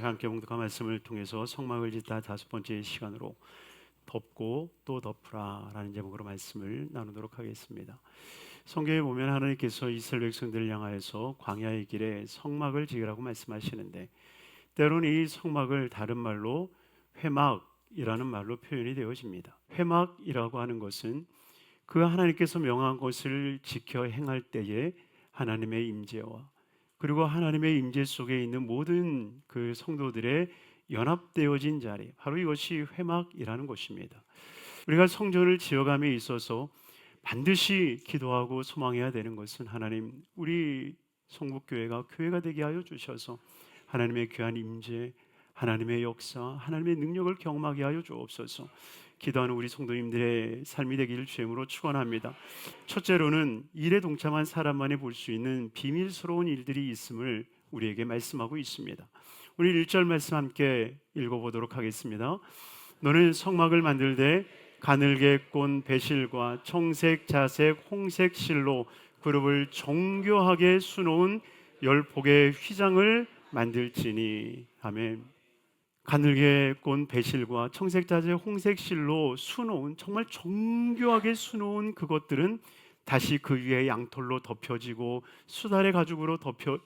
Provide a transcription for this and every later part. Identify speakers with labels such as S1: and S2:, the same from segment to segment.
S1: 함께 봉독한 말씀을 통해서 성막을 짓다 다섯 번째 시간으로 덮고 또 덮으라 라는 제목으로 말씀을 나누도록 하겠습니다. 성경에 보면 하나님께서 이스라엘 백성들을 향하여서 광야의 길에 성막을 지으라고 말씀하시는데, 때로는 이 성막을 다른 말로 회막이라는 말로 표현이 되어집니다. 회막이라고 하는 것은 그 하나님께서 명한 것을 지켜 행할 때에 하나님의 임재와 그리고 하나님의 임재 속에 있는 모든 그 성도들의 연합되어진 자리, 바로 이것이 회막이라는 것입니다. 우리가 성전을 지어감에 있어서 반드시 기도하고 소망해야 되는 것은, 하나님, 우리 성북교회가 교회가 되게 하여 주셔서 하나님의 귀한 임재, 하나님의 역사, 하나님의 능력을 경험하게 하여 주옵소서. 기도하는 우리 성도님들의 삶이 되기를 주임으로 축원합니다. 첫째로는 일에 동참한 사람만이 볼 수 있는 비밀스러운 일들이 있음을 우리에게 말씀하고 있습니다. 우리 1절 말씀 함께 읽어보도록 하겠습니다. 너는 성막을 만들되 가늘게 꼰 배실과 청색, 자색, 홍색 실로 그룹을 정교하게 수놓은 10폭의 휘장을 만들지니. 아멘. 가늘게 꼰 배실과 청색, 자색, 홍색 실로 수놓은, 정말 정교하게 수놓은 그것들은 다시 그 위에 양털로 덮여지고 수달의 가죽으로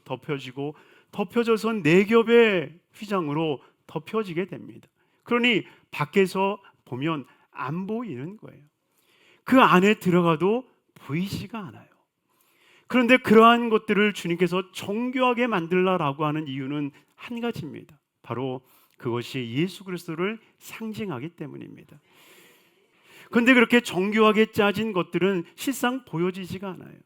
S1: 덮여지고 덮여져서 네 겹의 휘장으로 덮여지게 됩니다. 그러니 밖에서 보면 안 보이는 거예요. 그 안에 들어가도 보이지가 않아요. 그런데 그러한 것들을 주님께서 정교하게 만들라라고 하는 이유는 한 가지입니다. 바로 그것이 예수 그리스도를 상징하기 때문입니다. 그런데 그렇게 정교하게 짜진 것들은 실상 보여지지가 않아요.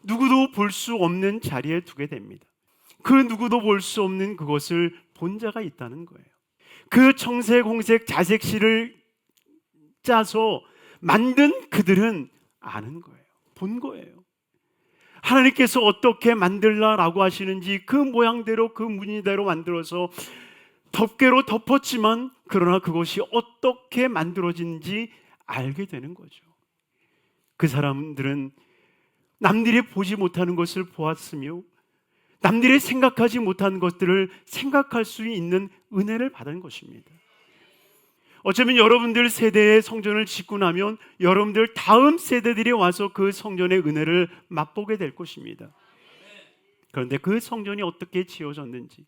S1: 누구도 볼 수 없는 자리에 두게 됩니다. 그 누구도 볼 수 없는 그것을 본 자가 있다는 거예요. 그 청색, 홍색, 자색 실을 짜서 만든 그들은 아는 거예요. 본 거예요. 하나님께서 어떻게 만들라라고 하시는지 그 모양대로, 그 무늬대로 만들어서 덮개로 덮었지만, 그러나 그것이 어떻게 만들어진지 알게 되는 거죠. 그 사람들은 남들이 보지 못하는 것을 보았으며 남들이 생각하지 못한 것들을 생각할 수 있는 은혜를 받은 것입니다. 어쩌면 여러분들 세대의 성전을 짓고 나면 여러분들 다음 세대들이 와서 그 성전의 은혜를 맛보게 될 것입니다. 그런데 그 성전이 어떻게 지어졌는지,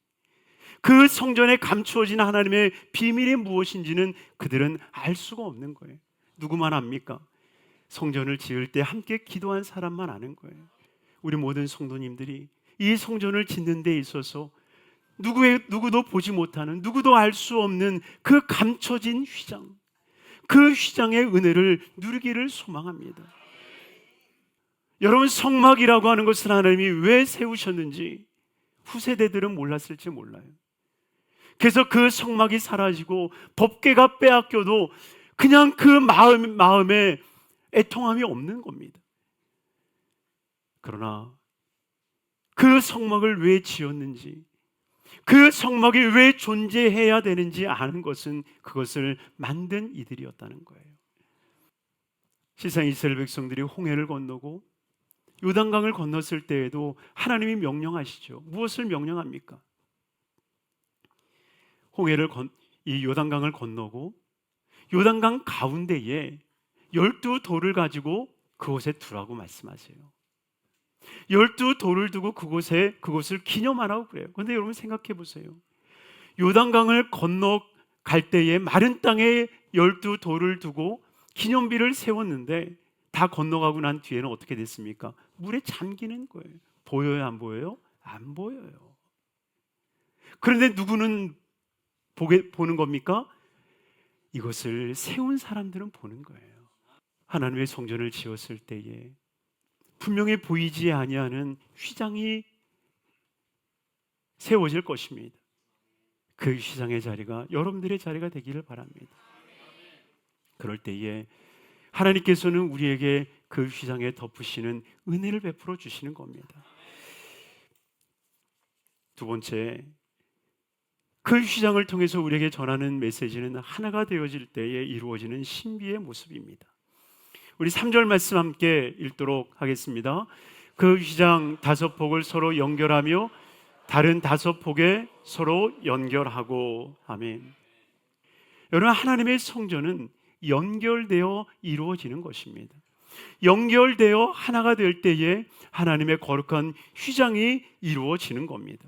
S1: 그 성전에 감추어진 하나님의 비밀이 무엇인지는 그들은 알 수가 없는 거예요. 누구만 압니까? 성전을 지을 때 함께 기도한 사람만 아는 거예요. 우리 모든 성도님들이 이 성전을 짓는 데 있어서 누구도 보지 못하는, 누구도 알 수 없는 그 감춰진 휘장, 그 휘장의 은혜를 누리기를 소망합니다. 여러분, 성막이라고 하는 것을 하나님이 왜 세우셨는지 후세대들은 몰랐을지 몰라요. 그래서 그 성막이 사라지고 법궤가 빼앗겨도 그냥 그 마음에 애통함이 없는 겁니다. 그러나 그 성막을 왜 지었는지, 그 성막이 왜 존재해야 되는지 아는 것은 그것을 만든 이들이었다는 거예요. 실상 이스라엘 백성들이 홍해를 건너고 요단강을 건넜을 때에도 하나님이 명령하시죠. 무엇을 명령합니까? 이 요단강을 건너고 요단강 가운데에 12돌을 가지고 그곳에 두라고 말씀하세요. 12돌을 두고 그곳을 기념하라고 그래요. 그런데 여러분 생각해 보세요. 요단강을 건너갈 때에 마른 땅에 12돌을 두고 기념비를 세웠는데 다 건너가고 난 뒤에는 어떻게 됐습니까? 물에 잠기는 거예요. 보여요, 안 보여요? 안 보여요. 그런데 누구는 보는 겁니까? 이것을 세운 사람들은 보는 거예요. 하나님의 성전을 지었을 때에 분명히 보이지 아니하는 휘장이 세워질 것입니다. 그 휘장의 자리가 여러분들의 자리가 되기를 바랍니다. 그럴 때에 하나님께서는 우리에게 그 휘장에 덮으시는 은혜를 베풀어 주시는 겁니다. 두 번째, 그 휘장을 통해서 우리에게 전하는 메시지는 하나가 되어질 때에 이루어지는 신비의 모습입니다. 우리 3절 말씀 함께 읽도록 하겠습니다. 그 휘장 5폭을 서로 연결하며 다른 5폭에 서로 연결하고. 아멘. 여러분, 하나님의 성전은 연결되어 이루어지는 것입니다. 연결되어 하나가 될 때에 하나님의 거룩한 휘장이 이루어지는 겁니다.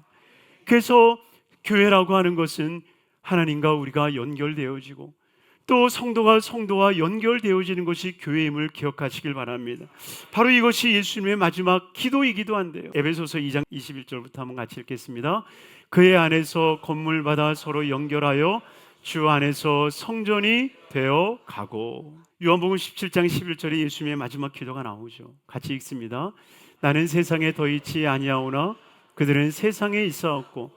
S1: 그래서 교회라고 하는 것은 하나님과 우리가 연결되어지고 또 성도와 연결되어지는 것이 교회임을 기억하시길 바랍니다. 바로 이것이 예수님의 마지막 기도이기도 한데요. 에베소서 2장 21절부터 한번 같이 읽겠습니다. 그의 안에서 건물마다 서로 연결하여 주 안에서 성전이 되어 가고. 요한복음 17장 11절에 예수님의 마지막 기도가 나오죠. 같이 읽습니다. 나는 세상에 더 있지 아니하오나 그들은 세상에 있사옵고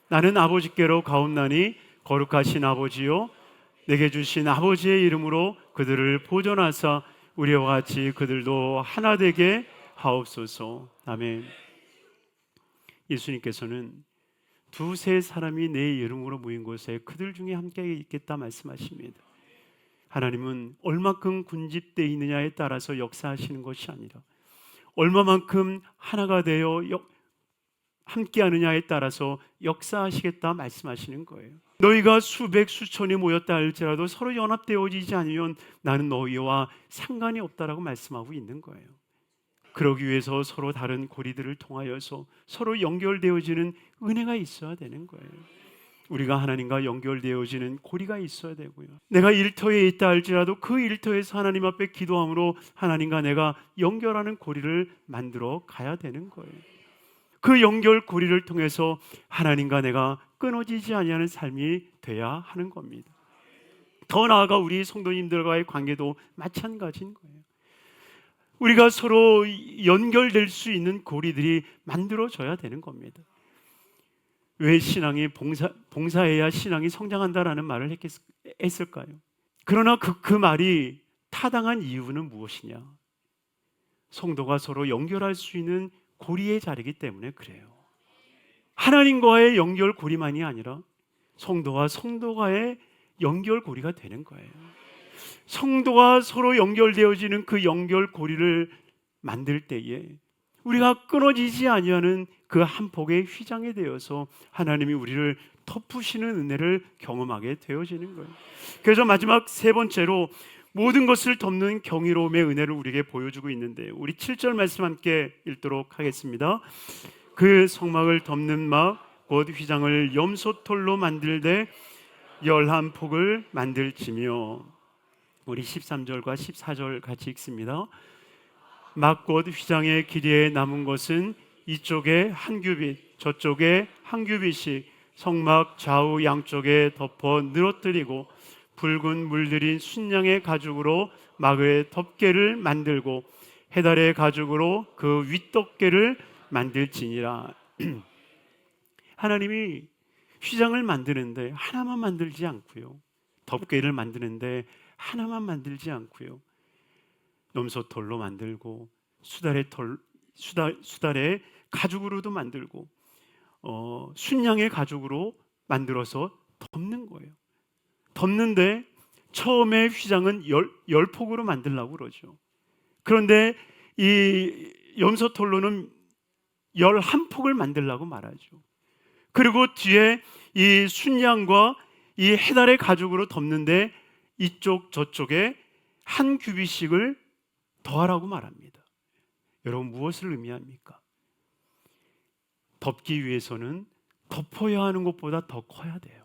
S1: 나는 아버지께로 가옵나니 거룩하신 아버지요 내게 주신 아버지의 이름으로 그들을 보존하사 우리와 같이 그들도 하나 되게 하옵소서. 아멘. 예수님께서는 2-3 사람이 내 이름으로 모인 곳에 그들 중에 함께 있겠다 말씀하십니다. 하나님은 얼마큼 군집되어 있느냐에 따라서 역사하시는 것이 아니라 얼마만큼 하나가 되어 함께하느냐에 따라서 역사하시겠다 말씀하시는 거예요. 너희가 수백 수천이 모였다 할지라도 서로 연합되어지지 않으면 나는 너희와 상관이 없다라고 말씀하고 있는 거예요. 그러기 위해서 서로 다른 고리들을 통하여서 서로 연결되어지는 은혜가 있어야 되는 거예요. 우리가 하나님과 연결되어지는 고리가 있어야 되고요. 내가 일터에 있다 할지라도 그 일터에서 하나님 앞에 기도함으로 하나님과 내가 연결하는 고리를 만들어 가야 되는 거예요. 그 연결 고리를 통해서 하나님과 내가 끊어지지 아니하는 삶이 돼야 하는 겁니다. 더 나아가 우리 성도님들과의 관계도 마찬가지인 거예요. 우리가 서로 연결될 수 있는 고리들이 만들어져야 되는 겁니다. 왜 신앙이 봉사해야 신앙이 성장한다라는 말을 했을까요? 그러나 그 말이 타당한 이유는 무엇이냐? 성도가 서로 연결할 수 있는 고리의 자리이기 때문에 그래요. 하나님과의 연결 고리만이 아니라 성도와 성도가의 연결 고리가 되는 거예요. 성도가 서로 연결되어지는 그 연결 고리를 만들 때에 우리가 끊어지지 아니하는 그 한 폭의 휘장이 되어서 하나님이 우리를 덮으시는 은혜를 경험하게 되어지는 거예요. 그래서 마지막 3번째로 모든 것을 덮는 경이로움의 은혜를 우리에게 보여주고 있는데 우리 7절 말씀 함께 읽도록 하겠습니다. 그 성막을 덮는 막 곧 휘장을 염소털로 만들되 11폭을 만들지며. 우리 13절과 14절 같이 읽습니다. 막 곧 휘장의 길이에 남은 것은 이쪽에 한 규빗 저쪽에 한 규빗씩 성막 좌우 양쪽에 덮어 늘어뜨리고 붉은 물들인 순양의 가죽으로 막의 덮개를 만들고 해달의 가죽으로 그 윗덮개를 만들지니라. 하나님이 휘장을 만드는데 하나만 만들지 않고요, 덮개를 만드는데 하나만 만들지 않고요, 염소털로 만들고 수달의 가죽으로도 만들고 순양의 가죽으로 만들어서 덮는 거예요. 덮는데 처음에 휘장은 10폭으로 만들려고 그러죠. 그런데 이 염소털로는 11폭을 만들려고 말하죠. 그리고 뒤에 이 순양과 이 해달의 가죽으로 덮는데 이쪽 저쪽에 한 규빗씩을 더하라고 말합니다. 여러분, 무엇을 의미합니까? 덮기 위해서는 덮어야 하는 것보다 더 커야 돼요.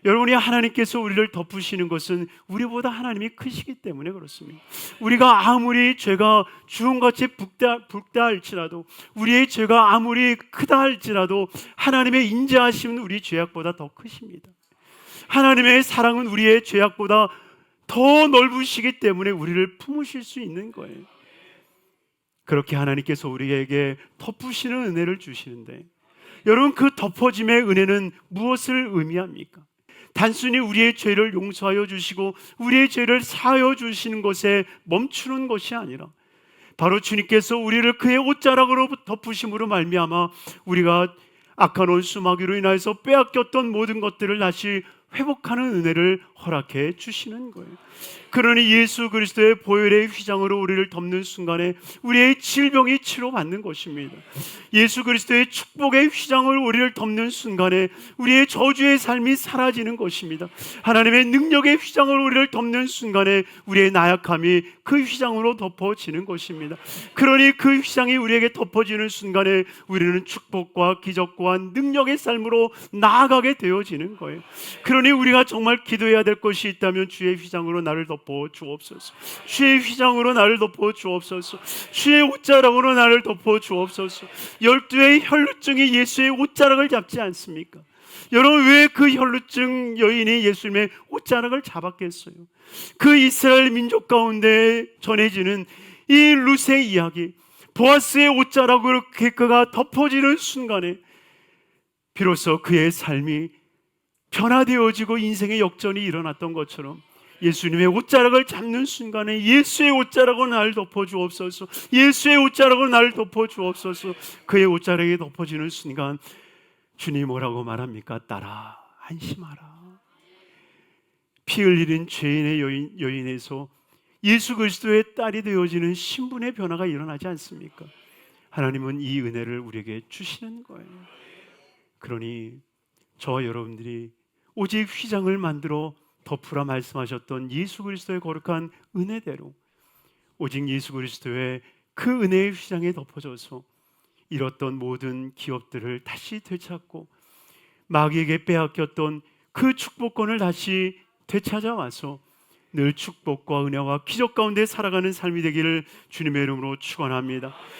S1: 여러분이 하나님께서 우리를 덮으시는 것은 우리보다 하나님이 크시기 때문에 그렇습니다. 우리가 아무리 죄가 주홍같이 붉다 할지라도, 우리의 죄가 아무리 크다 할지라도 하나님의 인자하심은 우리 죄악보다 더 크십니다. 하나님의 사랑은 우리의 죄악보다 더 넓으시기 때문에 우리를 품으실 수 있는 거예요. 그렇게 하나님께서 우리에게 덮으시는 은혜를 주시는데, 여러분, 그 덮어짐의 은혜는 무엇을 의미합니까? 단순히 우리의 죄를 용서하여 주시고 우리의 죄를 사하여 주시는 것에 멈추는 것이 아니라 바로 주님께서 우리를 그의 옷자락으로 덮으심으로 말미암아 우리가 악한 원수마귀로 인하여서 빼앗겼던 모든 것들을 다시 회복하는 은혜를 허락해 주시는 거예요. 그러니 예수 그리스도의 보혈의 휘장으로 우리를 덮는 순간에 우리의 질병이 치료받는 것입니다. 예수 그리스도의 축복의 휘장으로 우리를 덮는 순간에 우리의 저주의 삶이 사라지는 것입니다. 하나님의 능력의 휘장으로 우리를 덮는 순간에 우리의 나약함이 그 휘장으로 덮어지는 것입니다. 그러니 그 휘장이 우리에게 덮어지는 순간에 우리는 축복과 기적과 능력의 삶으로 나아가게 되어지는 거예요. 그러니 우리가 정말 기도해야 될 것이 있다면 주의 휘장으로 나를 덮어 주옵소서. 주의 휘장으로 나를 덮어 주옵소서. 주의 옷자락으로 나를 덮어 주옵소서. 12의 혈루증이 예수의 옷자락을 잡지 않습니까? 여러분, 왜 그 혈루증 여인이 예수님의 옷자락을 잡았겠어요? 그 이스라엘 민족 가운데 전해지는 이 룻의 이야기, 보아스의 옷자락으로 그가 덮어지는 순간에 비로소 그의 삶이 변화되어지고 인생의 역전이 일어났던 것처럼 예수님의 옷자락을 잡는 순간에 예수의 옷자락으로 나를 덮어주옵소서, 예수의 옷자락으로 나를 덮어주옵소서. 그의 옷자락이 덮어지는 순간 주님 뭐라고 말합니까? 따라 안심하라. 피 흘리는 죄인의 여인에서 예수 그리스도의 딸이 되어지는 신분의 변화가 일어나지 않습니까? 하나님은 이 은혜를 우리에게 주시는 거예요. 그러니 저와 여러분들이 오직 휘장을 만들어 덮으라 말씀하셨던 예수 그리스도의 거룩한 은혜대로 오직 예수 그리스도의 그 은혜의 휘장에 덮어져서 잃었던 모든 기업들을 다시 되찾고 마귀에게 빼앗겼던 그 축복권을 다시 되찾아와서 늘 축복과 은혜와 기적 가운데 살아가는 삶이 되기를 주님의 이름으로 축원합니다.